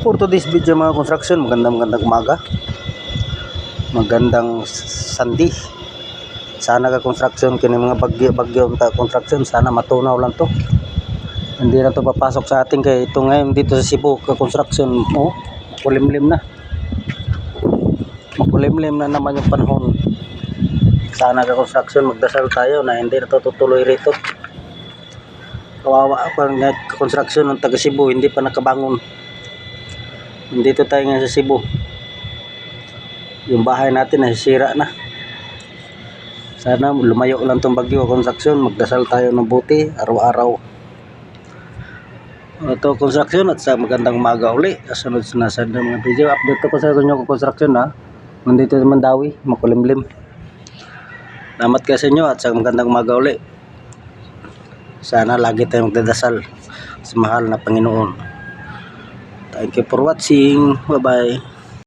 for today's video mga construction, magandang umaga, magandang sandi. Sana ka construction kini mga bagyo ta construction, sana matunaw lang to. Hindi na to papasok sa ating kay ito ngayon dito sa Cebu ka construction. Oh, makulimlim na naman yung panahon. Sana ka construction, magdasal tayo na hindi na to tutuloy rito. Kawawa pa ng construction ng taga Cebu, hindi pa nakabangon. Nandito tayo nga sa Cebu. Yung bahay natin nasisira na. Sana lumayo lang tong bagyo construction, magdasal tayo ng buti araw-araw. Ito construction at sa magandang umaga uli. Kasunod na sa mga video. Update ko sa inyo construction ha. Nandito naman Dawi, makulimlim. Salamat kayo sa inyo at sa magandang umaga uli. Sana lagi tayong magdadasal sa mahal na Panginoon. Thank you for watching. Bye-bye.